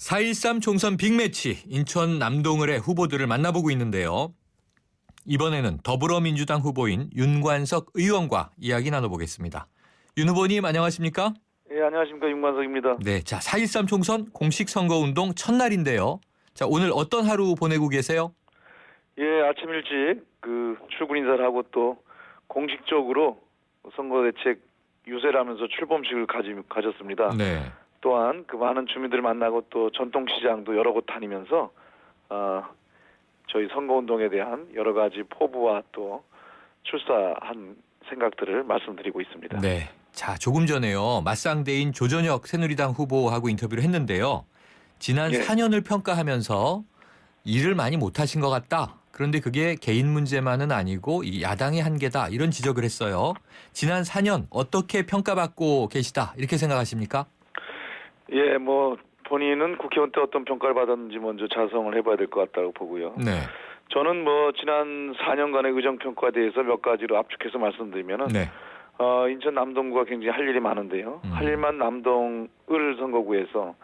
4.13 총선 빅매치 인천 남동을의 후보들을 만나보고 있는데요. 이번에는 더불어민주당 후보인 윤관석 의원과 이야기 나눠보겠습니다. 윤 후보님 안녕하십니까? 예, 안녕하십니까. 윤관석입니다. 네, 자 4.13 총선 공식 선거운동 첫날인데요. 자 오늘 어떤 하루 보내고 계세요? 예, 아침 일찍 출근 인사를 하고 또 공식적으로 선거대책 유세를 하면서 출범식을 가졌습니다. 네. 또한 그 많은 주민들을 만나고 또 전통시장도 여러 곳 다니면서 저희 선거운동에 대한 여러 가지 포부와 또 출사한 생각들을 말씀드리고 있습니다. 네. 자 조금 전에요. 맞상대인 조전혁 새누리당 후보하고 인터뷰를 했는데요. 지난 예. 4년을 평가하면서 일을 많이 못하신 것 같다. 그런데 그게 개인 문제만은 아니고 이 야당의 한계다. 이런 지적을 했어요. 지난 4년 어떻게 평가받고 계시다. 이렇게 생각하십니까? 예, 본인은 국회의원 때 어떤 평가를 받았는지 먼저 자성을 해봐야 될 것 같다고 보고요. 네. 저는 지난 4년간의 의정평가에 대해서 몇 가지로 압축해서 말씀드리면은 네. 인천 남동구가 굉장히 할 일이 많은데요. 할 일만 남동을 선거구에서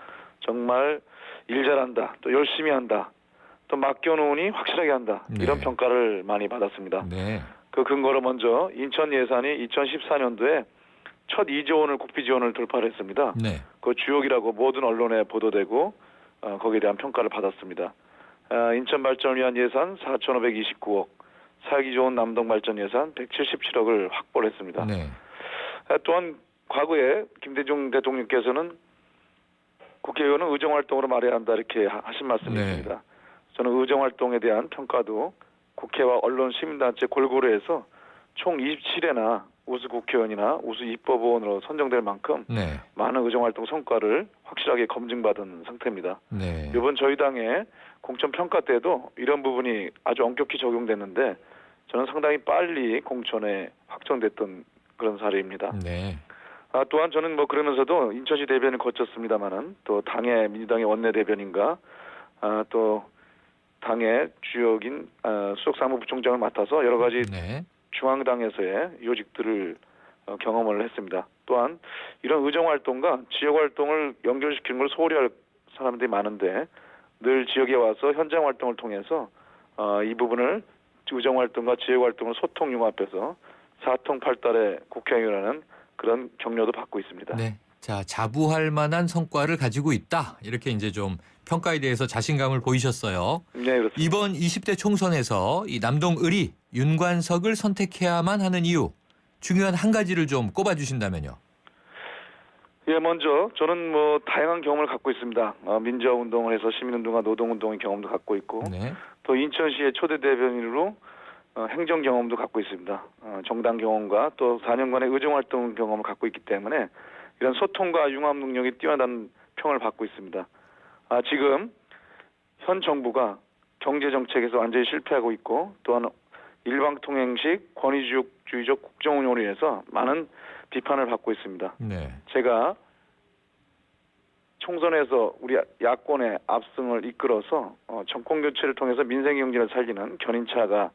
정말 일 잘한다, 또 열심히 한다, 또 맡겨놓으니 확실하게 한다. 네. 이런 평가를 많이 받았습니다. 네. 그 근거로 먼저 인천 예산이 2014년도에 첫 2조 원을 국비 지원을 돌파를 했습니다. 네. 그 주역이라고 모든 언론에 보도되고 거기에 대한 평가를 받았습니다. 인천 발전을 위한 예산 4,529억, 살기 좋은 남동 발전 예산 177억을 확보를 했습니다. 네. 또한 과거에 김대중 대통령께서는 국회의원은 의정활동으로 말해야 한다 이렇게 하신 말씀이 네. 있습니다. 저는 의정활동에 대한 평가도 국회와 언론 시민단체 골고루 해서 총 27회나 우수 국회의원이나 우수 입법의원으로 선정될 만큼 네. 많은 의정활동 성과를 확실하게 검증받은 상태입니다. 네. 이번 저희 당의 공천평가 때도 이런 부분이 아주 엄격히 적용됐는데 저는 상당히 빨리 공천에 확정됐던 그런 사례입니다. 네. 또한 저는 그러면서도 인천시 대변을 거쳤습니다마는 또 당의 민주당의 원내대변인과 또 당의 주역인 수석사무부총장을 맡아서 여러 가지 네. 중앙당에서의 요직들을 경험을 했습니다. 또한 이런 의정활동과 지역활동을 연결시키는 걸 소홀히 할 사람들이 많은데 늘 지역에 와서 현장활동을 통해서 이 부분을 의정활동과 지역활동을 소통 융합해서 사통팔달의 국회의원이라는 그런 격려도 받고 있습니다. 네. 자, 자부할 만한 성과를 가지고 있다. 이렇게 이제 좀 평가에 대해서 자신감을 보이셨어요. 네, 그렇습니다. 이번 20대 총선에서 이 남동을이 윤관석을 선택해야만 하는 이유 중요한 한 가지를 좀 꼽아주신다면요. 예, 먼저 저는 다양한 경험을 갖고 있습니다. 민주화 운동을 해서 시민운동과 노동운동의 경험도 갖고 있고 네. 또 인천시의 초대 대변인으로 행정 경험도 갖고 있습니다. 정당 경험과 또 4년간의 의정활동 경험을 갖고 있기 때문에 이런 소통과 융합 능력이 뛰어난 평을 받고 있습니다. 지금 현 정부가 경제 정책에서 완전히 실패하고 있고 또한 일방통행식 권위주의적 국정운영으로 인해서 많은 비판을 받고 있습니다. 네. 제가 총선에서 우리 야권의 압승을 이끌어서 정권 교체를 통해서 민생 경제를 살리는 견인차가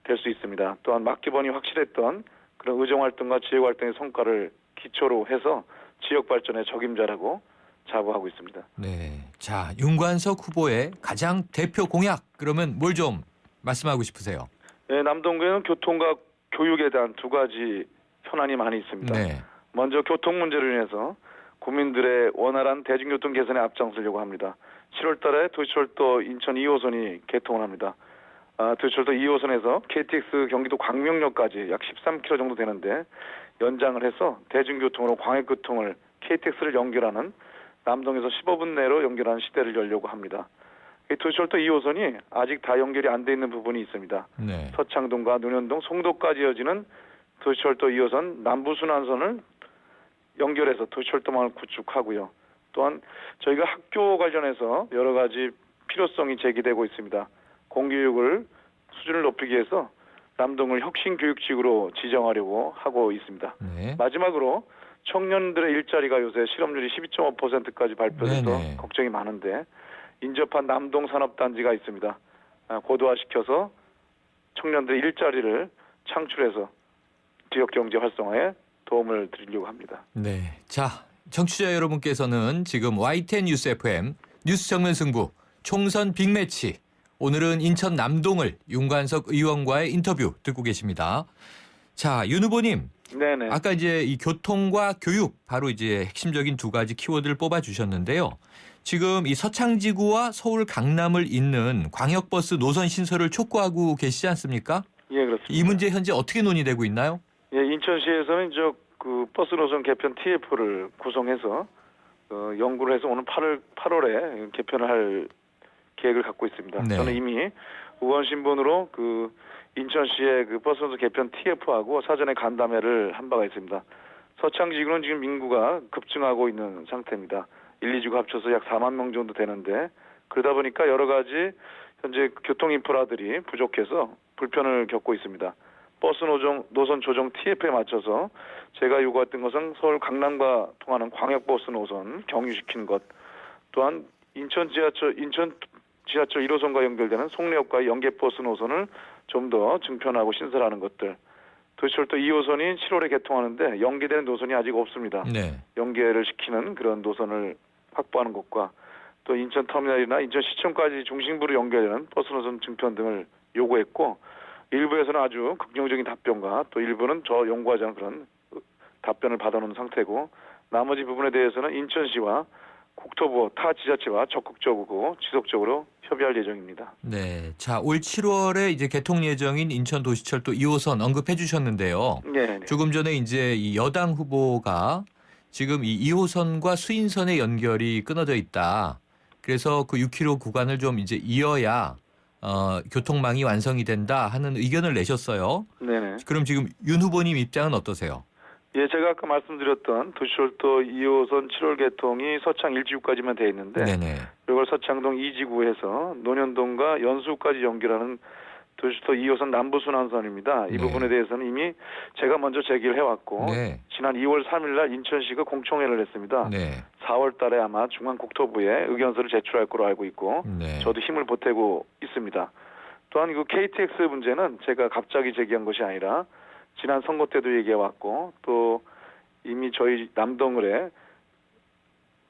될 수 있습니다. 또한 막기본이 확실했던 그런 의정활동과 지역활동의 성과를 기초로 해서 지역 발전의 적임자라고 자부하고 있습니다. 네. 자, 윤관석 후보의 가장 대표 공약 그러면 뭘 좀 말씀하고 싶으세요? 네, 남동구에는 교통과 교육에 대한 두 가지 현안이 많이 있습니다. 네. 먼저 교통 문제로 인해서 국민들의 원활한 대중교통 개선에 앞장서려고 합니다. 7월 달에 도시철도 인천 2호선이 개통을 합니다. 도시철도 2호선에서 KTX 경기도 광명역까지 약 13km 정도 되는데 연장을 해서 대중교통으로 광역교통을 KTX를 연결하는 남동에서 15분 내로 연결하는 시대를 열려고 합니다. 이 도시철도 2호선이 아직 다 연결이 안 돼 있는 부분이 있습니다. 네. 서창동과 논현동, 송도까지 이어지는 도시철도 2호선 남부순환선을 연결해서 도시철도망을 구축하고요. 또한 저희가 학교 관련해서 여러 가지 필요성이 제기되고 있습니다. 공교육을 수준을 높이기 위해서 남동을 혁신교육직으로 지정하려고 하고 있습니다. 네. 마지막으로 청년들의 일자리가 요새 실업률이 12.5%까지 발표돼서 네네. 걱정이 많은데 인접한 남동 산업단지가 있습니다. 고도화시켜서 청년들의 일자리를 창출해서 지역 경제 활성화에 도움을 드리려고 합니다. 네. 자, 청취자 여러분께서는 지금 YTN 뉴스 FM 뉴스 정면 승부, 총선 빅매치. 오늘은 인천 남동을 윤관석 의원과의 인터뷰 듣고 계십니다. 자, 윤 후보님. 네네. 아까 이제 이 교통과 교육 바로 이제 핵심적인 두 가지 키워드를 뽑아 주셨는데요. 지금 이 서창지구와 서울 강남을 잇는 광역버스 노선 신설을 촉구하고 계시지 않습니까? 예, 그렇습니다. 이 문제 현재 어떻게 논의되고 있나요? 예, 인천시에서는 그 버스 노선 개편 TF를 구성해서 연구를 해서 오는 8월에 개편을 할 계획을 갖고 있습니다. 네. 저는 이미 의원 신분으로 그 인천시의 그 버스 노선 개편 TF하고 사전에 간담회를 한 바가 있습니다. 서창지구는 지금 인구가 급증하고 있는 상태입니다. 1, 2주가 합쳐서 약 4만 명 정도 되는데 그러다 보니까 여러 가지 현재 교통 인프라들이 부족해서 불편을 겪고 있습니다. 버스 노선 조정 TF에 맞춰서 제가 요구했던 것은 서울 강남과 통하는 광역버스 노선 경유시키는 것, 또한 인천 지하철 1호선과 연결되는 송내역과의 연계버스 노선을 좀 더 증편하고 신설하는 것들, 도시철도 2호선이 7월에 개통하는데 연계되는 노선이 아직 없습니다. 네. 연계를 시키는 그런 노선을 확보하는 것과 또 인천터미널이나 인천시청까지 중심부로 연결되는 버스 노선 증편 등을 요구했고, 일부에서는 아주 긍정적인 답변과 또 일부는 저 연구하지 않은 그런 답변을 받아놓은 상태고, 나머지 부분에 대해서는 인천시와 국토부, 타 지자체와 적극적이고 지속적으로 협의할 예정입니다. 네. 자, 올 7월에 이제 개통 예정인 인천 도시철도 2호선 언급해 주셨는데요. 네. 조금 전에 이제 이 여당 후보가 지금 이 2호선과 수인선의 연결이 끊어져 있다. 그래서 그 6km 구간을 좀 이제 이어야 교통망이 완성이 된다 하는 의견을 내셨어요. 네네. 그럼 지금 윤 후보님 입장은 어떠세요? 예, 제가 아까 말씀드렸던 도시철도 2호선 7월 개통이 서창 1지구까지만 돼 있는데, 네네. 이걸 서창동 2지구에서 논현동과 연수까지 연결하는 도시철도 2호선 남부순환선입니다. 이 네. 부분에 대해서는 이미 제가 먼저 제기를 해왔고, 네. 지난 2월 3일 날 인천시가 공청회를 했습니다. 네. 4월 달에 아마 중앙국토부에 의견서를 제출할 거로 알고 있고, 네. 저도 힘을 보태고 있습니다. 또한 그 KTX 문제는 제가 갑자기 제기한 것이 아니라 지난 선거 때도 얘기해왔고, 또 이미 저희 남동을에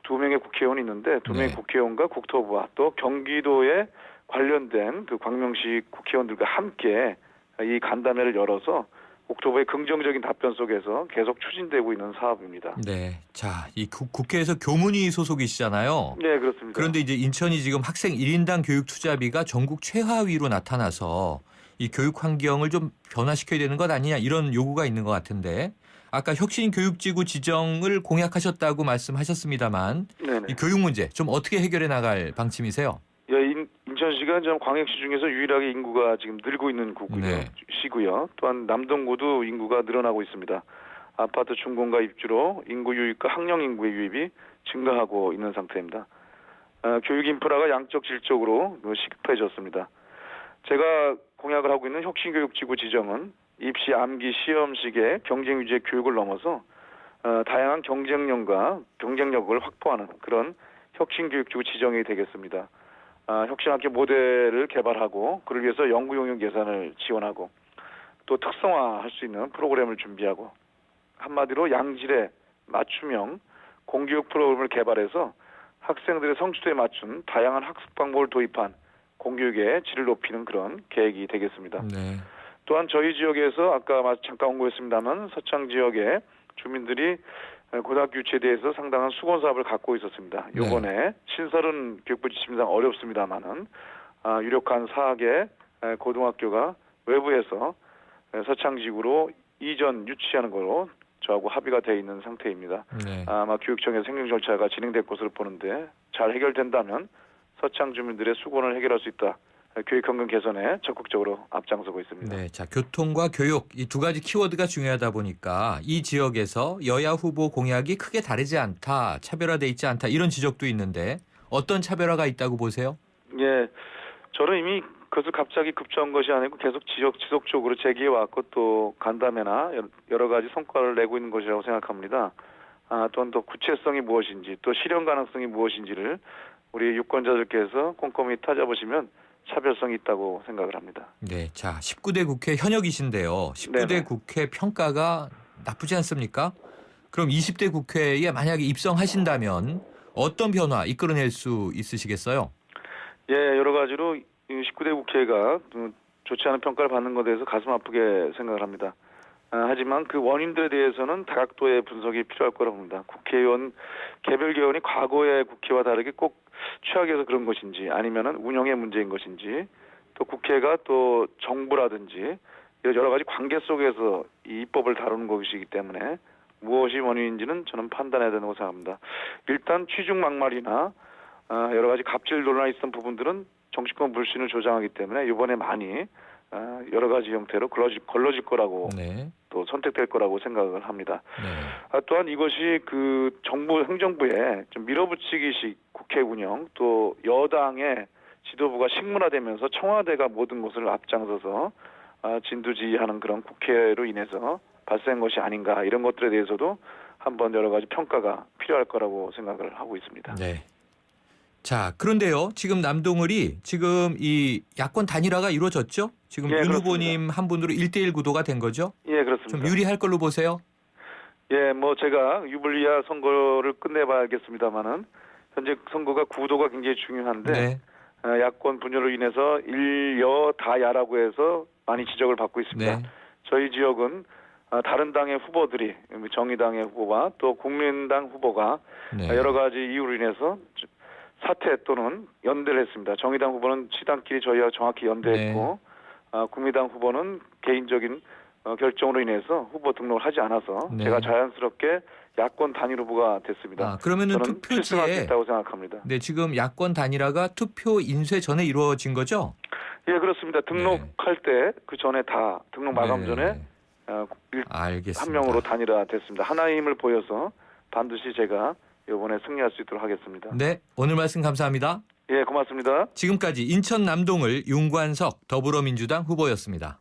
2명의 국회의원이 있는데 2명의 네. 국회의원과 국토부와 또 경기도에 관련된 그 광명시 국회의원들과 함께 이 간담회를 열어서 국토부의 긍정적인 답변 속에서 계속 추진되고 있는 사업입니다. 네. 자, 이 국회에서 교문위 소속이시잖아요. 네, 그렇습니다. 그런데 이제 인천이 지금 학생 1인당 교육 투자비가 전국 최하위로 나타나서 이 교육 환경을 좀 변화시켜야 되는 것 아니냐 이런 요구가 있는 것 같은데, 아까 혁신교육지구 지정을 공약하셨다고 말씀하셨습니다만 네네. 이 교육 문제 좀 어떻게 해결해 나갈 방침이세요? 인천시가 좀 광역시 중에서 유일하게 인구가 지금 늘고 있는 네. 시고요. 또한 남동구도 인구가 늘어나고 있습니다. 아파트 준공과 입주로 인구 유입과 학령 인구의 유입이 증가하고 있는 상태입니다. 교육 인프라가 양적 질적으로 시급해졌습니다. 제가 공약을 하고 있는 혁신교육지구 지정은 입시, 암기, 시험식의 경쟁 위주의 교육을 넘어서 다양한 경쟁력을 확보하는 그런 혁신교육지구 지정이 되겠습니다. 혁신학교 모델을 개발하고 그를 위해서 연구용역 예산을 지원하고 또 특성화할 수 있는 프로그램을 준비하고, 한마디로 양질의 맞춤형 공교육 프로그램을 개발해서 학생들의 성취도에 맞춘 다양한 학습 방법을 도입한 공교육의 질을 높이는 그런 계획이 되겠습니다. 네. 또한 저희 지역에서 아까 잠깐 언급했습니다만 서창 지역의 주민들이 고등학교 유치에 대해서 상당한 수건 사업을 갖고 있었습니다. 요번에 신설은 교육부 지침상 어렵습니다만은 유력한 4개 고등학교가 외부에서 서창지구로 이전 유치하는 걸로 저하고 합의가 돼 있는 상태입니다. 네. 아마 교육청에서 행정 절차가 진행될 것으로 보는데 잘 해결된다면 서창 주민들의 수곤을 해결할 수 있다. 교육 환경 개선에 적극적으로 앞장서고 있습니다. 네, 자, 교통과 교육 이 두 가지 키워드가 중요하다 보니까 이 지역에서 여야 후보 공약이 크게 다르지 않다, 차별화돼 있지 않다 이런 지적도 있는데 어떤 차별화가 있다고 보세요? 예, 저는 이미 그것을 갑자기 급조한 것이 아니고 계속 지속적으로 제기해 왔고 또 간담회나 여러 가지 성과를 내고 있는 것이라고 생각합니다. 또한 또 구체성이 무엇인지 또 실현 가능성이 무엇인지를 우리 유권자들께서 꼼꼼히 찾아보시면 차별성이 있다고 생각을 합니다. 네, 자, 19대 국회 현역이신데요. 19대 네네. 국회 평가가 나쁘지 않습니까? 그럼 20대 국회에 만약에 입성하신다면 어떤 변화 이끌어낼 수 있으시겠어요? 예, 여러 가지로 이 19대 국회가 좋지 않은 평가를 받는 것에 대해서 가슴 아프게 생각을 합니다. 하지만 그 원인들에 대해서는 다각도의 분석이 필요할 거라고 봅니다. 국회의원 개별 개헌이 과거의 국회와 다르게 꼭 취약해서 그런 것인지 아니면은 운영의 문제인 것인지 또 국회가 또 정부라든지 여러 가지 관계 속에서 이 입법을 다루는 것이기 때문에 무엇이 원인인지는 저는 판단해야 된다고 생각합니다. 일단 취중 막말이나 여러 가지 갑질 논란이 있었던 부분들은 정치권 불신을 조장하기 때문에 이번에 많이 여러 가지 형태로 걸러질 거라고 네. 또 선택될 거라고 생각을 합니다. 네. 또한 이것이 그 정부 행정부의 좀 밀어붙이기식 국회 운영 또 여당의 지도부가 식문화되면서 청와대가 모든 것을 앞장서서 진두지휘하는 그런 국회로 인해서 발생한 것이 아닌가 이런 것들에 대해서도 한번 여러 가지 평가가 필요할 거라고 생각을 하고 있습니다. 네. 자, 그런데요. 지금 남동을이 지금 이 야권 단일화가 이루어졌죠? 지금 예, 윤 그렇습니다. 후보님 한 분으로 1대1 구도가 된 거죠? 예, 그렇습니다. 좀 유리할 걸로 보세요? 예, 뭐 제가 유불리아 선거를 끝내봐야겠습니다만은 현재 선거가 구도가 굉장히 중요한데 네. 야권 분열로 인해서 일여 다야라고 해서 많이 지적을 받고 있습니다. 네. 저희 지역은 다른 당의 후보들이 정의당의 후보와 또 국민당 후보가 네. 여러 가지 이유로 인해서 사퇴 또는 연대를 했습니다. 정의당 후보는 치당끼리 저희와 정확히 연대했고 국민당 후보는 개인적인 결정으로 인해서 후보 등록을 하지 않아서 네. 제가 자연스럽게 야권 단일 후보가 됐습니다. 그러면은 저는 필승할 수 투표지에 있다고 생각합니다. 네, 지금 야권 단일화가 투표 인쇄 전에 이루어진 거죠? 예, 그렇습니다. 등록할 때 그 전에 다 등록 마감 네. 전에 알겠습니다. 한 명으로 단일화 됐습니다. 하나의 힘을 보여서 반드시 제가 이번에 승리할 수 있도록 하겠습니다. 네, 오늘 말씀 감사합니다. 예, 고맙습니다. 지금까지 인천 남동을 윤관석 더불어민주당 후보였습니다.